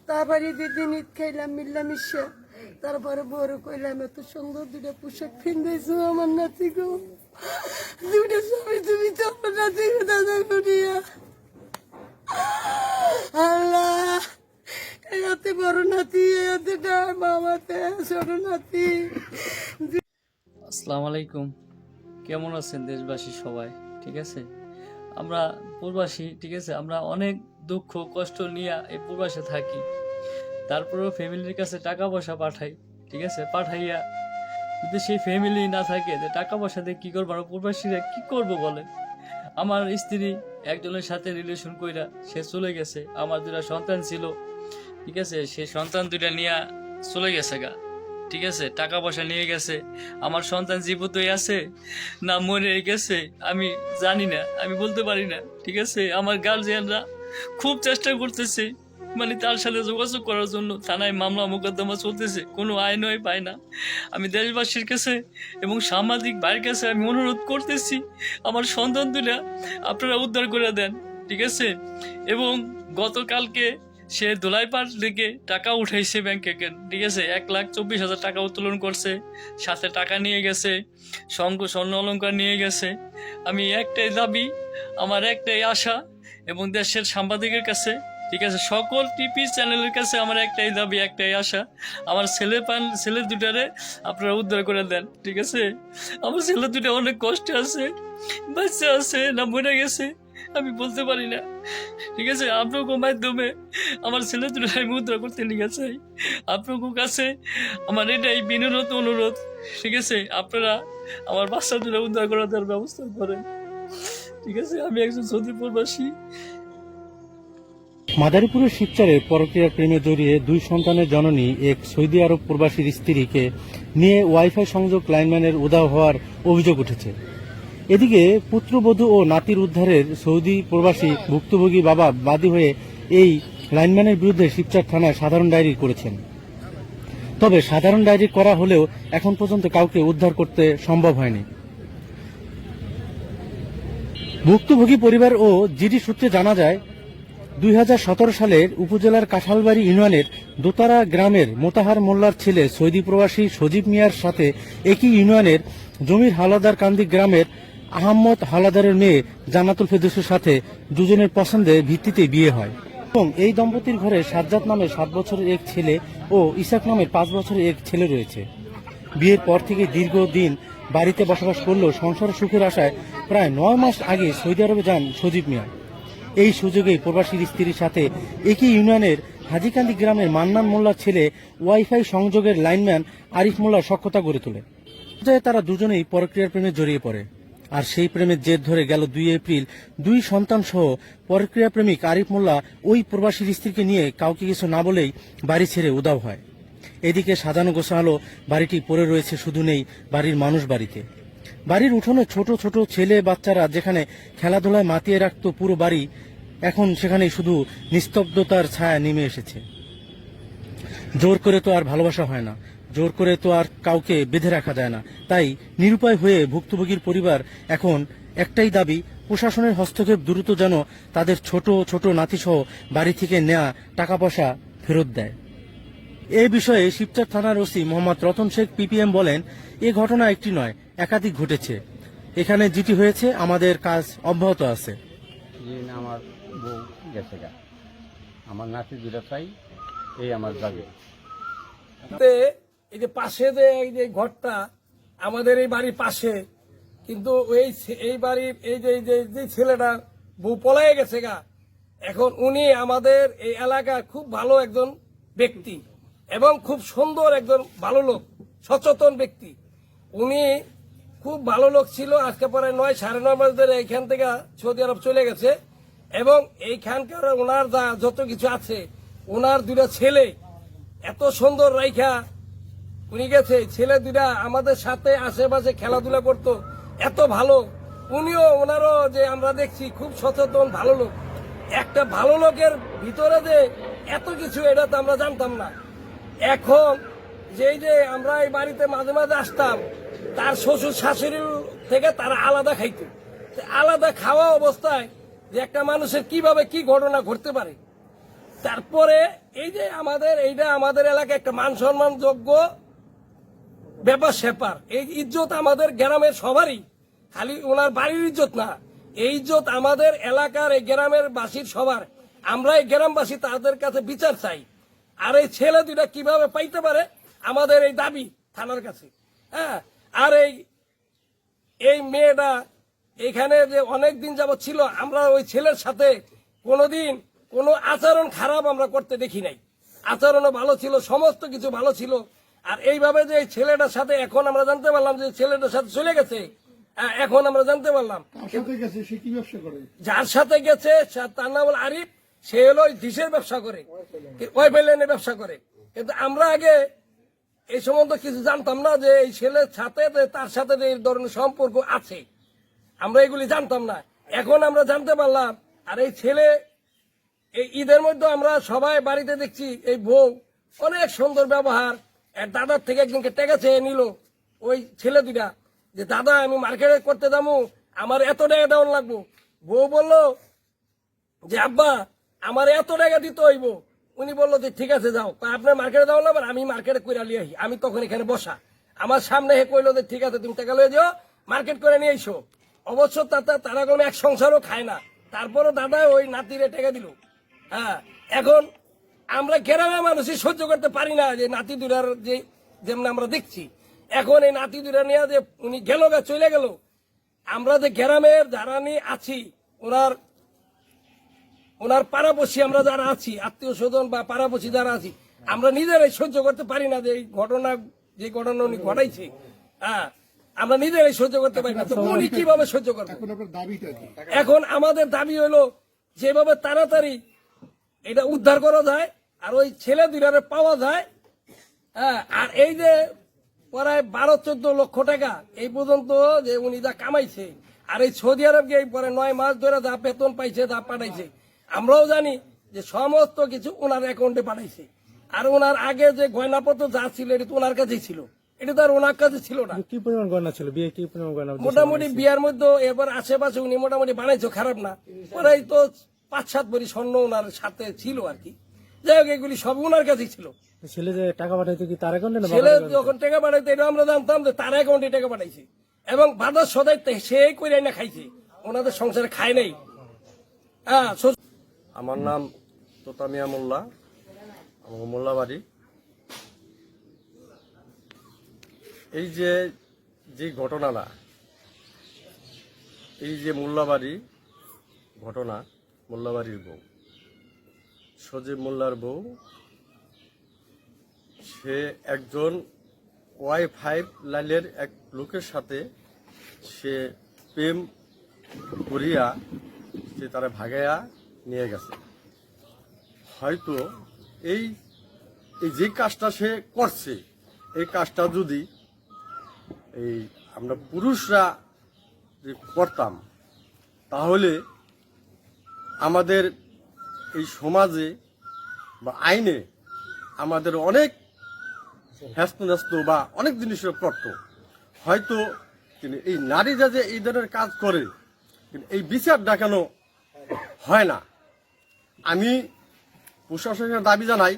তারপরে 2 দিন ঈদ খাইলাম মিল্লামিশা। তারপরে বড় কইলাম এত সুন্দর 2টা পোশাক কিনতেছো আমার নাতি গো, 2টা ছবি তুমি তো আমার নাতি গো দাদা করিয়া। আল্লাহ, এতে বড় নাতি, এতে মামাতে ছোট নাতি। আসসালামু আলাইকুম, কেমন আছেন দেশবাসী সবাই? ঠিক আছে, আমরা প্রবাসী, ঠিক আছে, আমরা অনেক দুঃখ কষ্ট নিয়ে এই প্রবাসে থাকি। তারপরেও ফ্যামিলির কাছে টাকা পয়সা পাঠাই, ঠিক আছে, পাঠাইয়া যদি সেই ফ্যামিলি না থাকে টাকা পয়সা দিয়ে কী করবো? আমরা প্রবাসীরা কী করবো বলেন? আমার স্ত্রী একজনের সাথে রিলেশন কইরা সে চলে গেছে। আমার 2টা সন্তান ছিল, ঠিক আছে, সেই সন্তান 2টা নিয়ে চলে গেছে গা, ঠিক আছে, টাকা পয়সা নিয়ে গেছে। আমার সন্তান জীবিতই আছে না মরে গেছে আমি জানি না, আমি বলতে পারি না, ঠিক আছে। আমার গার্জিয়ানরা খুব চেষ্টা করতেছে, মানে তার সাথে যোগাযোগ করার জন্য থানায় মামলা মোকদ্দমা চলতেছে, কোনো আইনই পায় না। আমি দেশবাসীর কাছে এবং সামাজিক ভাইয়ের কাছে আমি অনুরোধ করতেছি, আমার সন্তান 2টা আপনারা উদ্ধার করে দেন, ঠিক আছে। এবং গতকালকে সে দোলাইপাড় থেকে টাকা উঠাইছে ব্যাংকে, ঠিক আছে, 1,24,000 টাকা উত্তোলন করছে, সাথে টাকা নিয়ে গেছে, স্বর্ণ অলংকার নিয়ে গেছে। আমি একটাই দাবি, আমার একটাই আশা, এবং দেশের সাংবাদিকের কাছে, ঠিক আছে, সকল টিভি চ্যানেলের কাছে আমার একটাই দাবি, একটাই আশা, আমার ছেলে 2টারে আপনারা উদ্ধার করে দেন, ঠিক আছে। আমার ছেলে 2টা অনেক কষ্টে আছে, বাচ্চা আছে না মরে গেছে আমি বলতে পারি না, ঠিক আছে। আপনাকে মাধ্যমে আমার ছেলে 2টা আমি উদ্ধার করতে নিয়ে চাই। আপনাকে কাছে আমার এটাই বিনোদন অনুরোধ, ঠিক আছে, আপনারা আমার বাচ্চা 2টা উদ্ধার করার দেওয়ার ব্যবস্থা করেন, ঠিক আছে। আমি একজন সৌদি প্রবাসী। মাদারীপুরের শিবচরে পরকীয়ার প্রেমে জড়িয়ে 2 সন্তানের জননী এক সৌদি আরব প্রবাসীর স্ত্রীকে নিয়ে ওয়াইফাই সংযোগ লাইনম্যানের উধাও হওয়ার অভিযোগ উঠেছে। এদিকে পুত্রবধূ ও নাতির উদ্ধারের সৌদি প্রবাসী ভুক্তভোগী বাবা বাদী হয়ে এই লাইনম্যানের বিরুদ্ধে শিবচর থানায় সাধারণ ডায়েরি করেছেন। তবে সাধারণ ডায়েরি করা হলেও এখন পর্যন্ত কাউকে উদ্ধার করতে সম্ভব হয়নি। ভুক্তভোগী পরিবার ও জিডি সূত্রে জানা যায়, 2017 সালের উপজেলার কাঁঠালবাড়ি ইউনিয়নের দোতারা গ্রামের মোতাহার মোল্লার ছেলে সৌদি প্রবাসী সজীব মিয়ার সাথে একই ইউনিয়নের জমির হালাদার কান্দি গ্রামের আহম্মদ হালাদারের মেয়ে জান্নাতুল ফেরদৌসের সাথে দুজনের পছন্দের ভিত্তিতে বিয়ে হয় এবং এই দম্পতির ঘরে সাজ্জাদ নামে 7 বছরের এক ছেলে ও ইসাক নামে 5 বছরের এক ছেলে রয়েছে। বিয়ের পর থেকে দীর্ঘদিন বাড়িতে বসবাস করলেও সংসার সুখের আশায় প্রায় 9 মাস আগে সৌদি আরবে যান সজীব মিয়া। এই সুযোগেই প্রবাসীর স্ত্রীর সাথে একই ইউনিয়নের হাজিকান্দি গ্রামের মান্নান মোল্লার ছেলে ওয়াইফাই সংযোগের লাইনম্যান আরিফ মোল্লার সখ্যতা গড়ে তোলে। তারা দুজনেই পরক্রিয়ার প্রেমে জড়িয়ে পড়ে। আর সেই প্রেমের জের ধরে গেল 2 এপ্রিল 2 সন্তান সহ পরক্রিয়া প্রেমিক আরিফ মোল্লা ওই প্রবাসীর স্ত্রীকে নিয়ে কাউকে কিছু না বলেই বাড়ি ছেড়ে উধাও হয়। এদিকে সাজানো গোছানো বাড়িটি পড়ে রয়েছে, শুধু নেই বাড়ির মানুষ বাড়িতে। বাড়ির উঠোনে ছোট ছোট ছেলে বাচ্চারা যেখানে খেলাধুলায় মাতিয়ে রাখত পুরো বাড়ি, এখন সেখানে শুধু নিস্তব্ধতার ছায়া নেমে এসেছে। জোর করে তো আর ভালোবাসা হয় না, জোর করে তো আর কাউকে বেঁধে রাখা যায় না। তাই নিরুপায় হয়ে ভুক্তভোগীর পরিবার এখন একটাই দাবি, প্রশাসনের হস্তক্ষেপ দ্রুত যেন তাদের ছোট ছোট নাতিসহ বাড়ি থেকে নেওয়া টাকা পয়সা ফেরত দেয়। এ বিষয়ে শিবচর থানার ওসি মোহাম্মদ রতন শেখ পিপিএম বলেন, এ ঘটনা একটি নয়, একাধিক ঘটেছে। এখানে যেটি হয়েছে, আমাদের কাজ অব্যাহত আছে। আমার বউ গেছে গা, আমার নাতি 2টা চাই, এই আমার দাবি। এই যে পাশে যে এই যে ঘরটা আমাদের এই বাড়ির পাশে, কিন্তু এই বাড়ির এই যে ছেলেটা বউ পলায়ে গেছে গা, এখন উনি আমাদের এই এলাকার খুব ভালো একজন ব্যক্তি এবং খুব সুন্দর একজন ভালো লোক, সচেতন ব্যক্তি। উনি খুব ভালো লোক ছিল। আজকে পরে 9-9:30 মাস ধরে এইখান থেকে সৌদি আরব চলে গেছে এবং এইখানকার ওনার যা যত কিছু আছে, ওনার 2টা ছেলে এত সুন্দর রাইখা উনি গেছে। ছেলে 2টা আমাদের সাথে আশেপাশে খেলাধুলা করতো, এত ভালো। উনিও ওনারও যে আমরা দেখছি খুব সচেতন ভালো লোক। একটা ভালো লোকের ভিতরে যে এত কিছু, এটা তো আমরা জানতাম না। এখন যে আমরা এই বাড়িতে মাঝে মাঝে আসতাম, তার শ্বশুর শাশুড়ির থেকে তারা আলাদা খাইতো। আলাদা খাওয়া অবস্থায় যে একটা মানুষের কিভাবে কি ঘটনা ঘটতে পারে, তারপরে এই যে এইটা আমাদের এলাকায় একটা মান সম্মান যোগ্য ব্যাপার স্যাপার, এই ইজ্জত আমাদের গ্রামের সবারই, খালি ওনার বাড়ির ইজ্জত না, এই ইজ্জত আমাদের এলাকার এই গ্রামের বাসীর সবার। আমরা এই গ্রামবাসী তাদের কাছে বিচার চাই। আর এই ছেলে দুইটা কিভাবে পাইতে পারে আমাদের এই দাবি থানার কাছে। হ্যাঁ, আর এই মেয়েটা এখানে যে অনেক দিন যাবত ছিল, আমরা ওই ছেলের সাথে কোনোদিন কোনো আচরণ খারাপ আমরা করতে দেখি নাই। আচরণও ভালো ছিল, সমস্ত কিছু ভালো ছিল। আর এইভাবে যে এই ছেলেটার সাথে এখন আমরা জানতে পারলাম যে ছেলেটার সাথে চলে গেছে, এখন আমরা জানতে পারলাম যার সাথে গেছে তার নাম হল আরিফ, সে হলো ওই ডিশের ব্যবসা করে, ওয়াইফাই ব্যবসা করে। কিন্তু আমরা আগে এই সম্বন্ধে কিছু জানতাম না যে এই ছেলের সাথে তার সাথে এই ধরনের সম্পর্ক আছে, আমরা এগুলি জানতাম না। এখন আমরা জানতে পারলাম। আর এই ছেলে এই ঈদের মধ্যে আমরা সবাই বাড়িতে দেখছি এই বউ অনেক সুন্দর ব্যবহার। এক দাদার থেকে একদিনকে টাকা চেয়ে নিল ওই ছেলে দুটা, যে দাদা আমি মার্কেটে করতে যাবো, আমার এত টাকা দেওয়ার লাগবো। বউ বললো যে আব্বা আমার এত টাকা দিতে হইব। উনি বললো যে ঠিক আছে যাও, আপনার মার্কেটে যাওয়া লাগবে, আমি মার্কেটে করে নিয়ে আসি। আমি তখন এখানে বসা, আমার সামনে হে কইলো যে ঠিক আছে তুমি টাকা লয়ে যাও, মার্কেট করে নিয়ে এসো। অবশ্য তারা কোনো এক সংসারও খায় না, তারপরও দাদা ওই নাতিরে টাকা দিল। হ্যাঁ, এখন আমরা গ্রামের মানুষই সহ্য করতে পারি না যে নাতি দুরার যে যেমন আমরা দেখছি। এখন এই নাতি দুরা নিয়ে যে উনি গেল গা চলে গেল, আমরা যে গ্রামের যারা নিয়ে আছি, ওনার পাড়াপড়শি আমরা যারা আছি, আত্মীয় স্বজন বা পাড়াপড়শি যারা আছি, আমরা নিজেরাই সহ্য করতে পারি না যে এই ঘটনা উনি ঘটাইছে। হ্যাঁ, আমরা নিজেরাই সহ্য করতে পারি না, তো উনি কিভাবে সহ্য করবেন? এখন আমাদের দাবি হলো যেভাবে তাড়াতাড়ি এটা উদ্ধার করা যায় আর ওই ছেলে দুইটারে পাওয়া যায়। হ্যাঁ, আর এই যে প্রায় 12-14 লক্ষ টাকা এই পর্যন্ত যে উনি যা কামাইছে, আর এই সৌদি আরব গিয়ে পরে 9 মাস ধরে যা বেতন পাইছে, যা পাঠাইছে, আমরাও জানি যে সমস্ত কিছু ওনার অ্যাকাউন্টে পাঠাইছে। আর ওনার আগে যে গয়নাপত্র যা ছিল এটা তো ওনার কাছেই ছিল, এটা তো আর ওনার কাছে ছিল না। কি পরিমাণ গয়না ছিল, বিয়ে কি পরিমাণ গয়না? মোটামুটি বিয়ার মধ্যে এবার আশেপাশে উনি মোটামুটি বানাইছো, খারাপ না, ওরাই তো 5-7 ভরি স্বর্ণ ওনার সাথে ছিল আর কি। যাই হোক, এগুলি সব ওনার কাছেই ছিল। ছেলে যে টাকা পাঠাইতো কি তার অ্যাকাউন্টে না? ছেলে যখন টাকা পাঠাইতো এটা আমরা জানতাম যে তার অ্যাকাউন্টে টাকা পাঠাইছে, এবং বাজার সদাই সেই করে না খাইছে, ওনাদের সংসারে খায় নাই। হ্যাঁ, আমার নাম তোতামিয়া মোল্লা, আমার মোল্লাবাড়ি। এই যে ঘটনাটা, এই যে মোল্লাবাড়ি ঘটনা, মোল্লাবাড়ির বউ সজীব মোল্লার বউ, সে একজন ওয়াই-ফাই লাইনের এক লোকের সাথে সে প্রেম করিয়া সে তারা ভাগাইয়া নিয়ে গেছে। হয়তো এই যে কাজটা সে করছে, এই কাজটা যদি এই আমরা পুরুষরা করতাম, তাহলে আমাদের এই সমাজে বা আইনে আমাদের অনেক হ্যাস্ত বা অনেক জিনিসের করত। হয়তো কিন্তু এই নারীরা যে এই ধরনের কাজ করে, কিন্তু এই বিচার দেখানো হয় না। আমি প্রশাসনের দাবি জানাই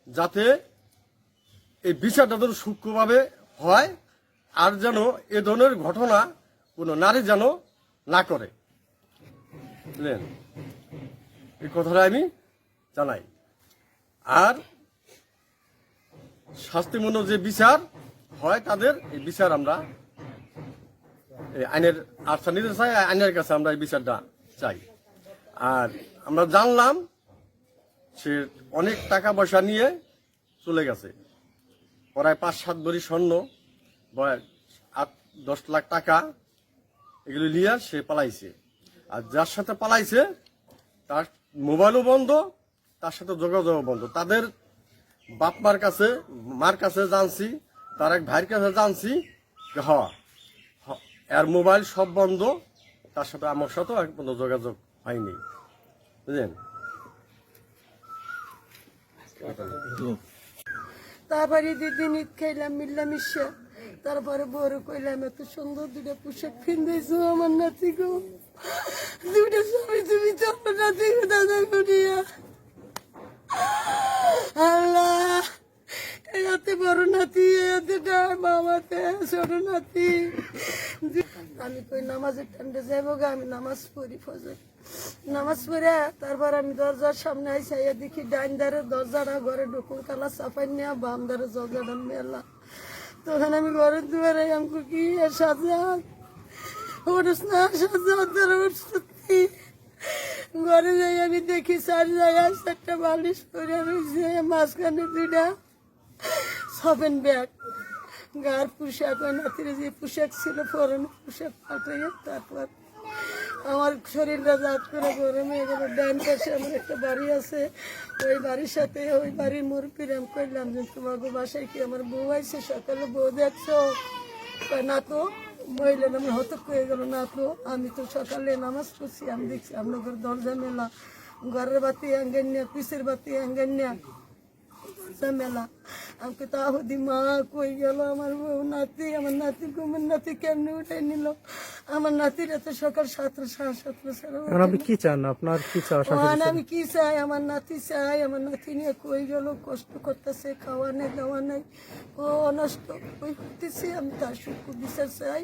যাতে এই বিচারটা যেন সূক্ষ্মভাবে হয়, আর যেন এ ধরনের ঘটনা কোনো নারী যেন না করে। বুঝলেন, এই কথাটা আমি জানাই। আর শাস্তিমূলক যে বিচার হয় তাদের, এই বিচার আমরা এই আইনের আশ্রয় নিতে চাই, আইনের কাছে আমরা এই বিচারটা চাই। আর আমরা জানলাম সে অনেক টাকা পয়সা নিয়ে চলে গেছে, প্রায় 5-7 ভরি স্বর্ণ, 8-10 লাখ টাকা এগুলো নিয়ে সে পালাইছে। আর যার সাথে পালাইছে তার মোবাইলও বন্ধ, তার সাথে যোগাযোগও বন্ধ। তাদের বাপ মার কাছে জানছি, তার এক ভাইয়ের কাছে জানছি, এর মোবাইল সব বন্ধ, তার সাথে আমার সাথেও এক কোনো যোগাযোগ হয়নি। বুঝলেন, তারপরে দিদিন ঈদ খাইলাম মিল্লামিশা, তারপরে বড় কইলাম এত সুন্দর দুটা পোশাক কিনতেছো আমার নাতি গো, দুটা ছবি তুমি তো আমার নাতি দাদা করিয়া আল্লাহ এতে বড় নাতি এতে মামাতে ছোট নাতি। আমি কই নামাজের টান্ডে যাবো গা, আমি নামাজ পড়ি ফজর। নামাজ পড়ে তারপর আমি দরজার সামনে আইসা দেখি ডাইন ধারে দরজাটা ঘরে ঢুকুর কালা চাপাই নিয়ে বাম ধারে দরজাটা মেলা। তখন আমি ঘরের দুয়ারে আমাকে কি সাজা ওরস না সাজা সত্যি ঘরে যাই আমি দেখি 4 জায়গায় 4টা বালিশ পরে রয়েছে, মাঝখানে 2টা সবেন ব্যাগ, গার পোশাক, ওই নাতির যে পোশাক ছিল পরানো পোশাক পাঠাইয়া। তারপর আমার শরীরটা জাত করে গরমে গেল। ডান পাশে আমার একটা বাড়ি আছে, ওই বাড়ির সাথে ওই বাড়ির মুরব্বীর আমি কইলাম যে তোমাকে বাসায় কি আমার বউ আইছে, সকালে বউ দেখছো? না তো। মহিলা আমার হতক হয়ে গেল, না তো আমি তো সকালে নামাজ পড়ছি, আমি দেখছি আপনাদের দরজা মেলা, ঘরের বাতি আঙ্গেন নিয়ে, পিসের বাতি আঙ্গেন নিয়ে দরজা মেলা। আমাকে তাহদি মা কই গেল আমার বউ নাতি, আমার নাতি ঘুমের নাতি কেমনি উঠে নিল? আমার নাতির এত সকাল 7টা 7:30 ছাড়া আপনি কি চান? আপনার কি চাওয়া? আমি কি চাই? আমার নাতি চাই। আমার নাতি নিয়ে কই গেল? কষ্ট করতেছে, খাওয়া নেই দাওয়া নেই, ও নষ্ট কই করতেছে। আমি তার সুখ বিচার চাই।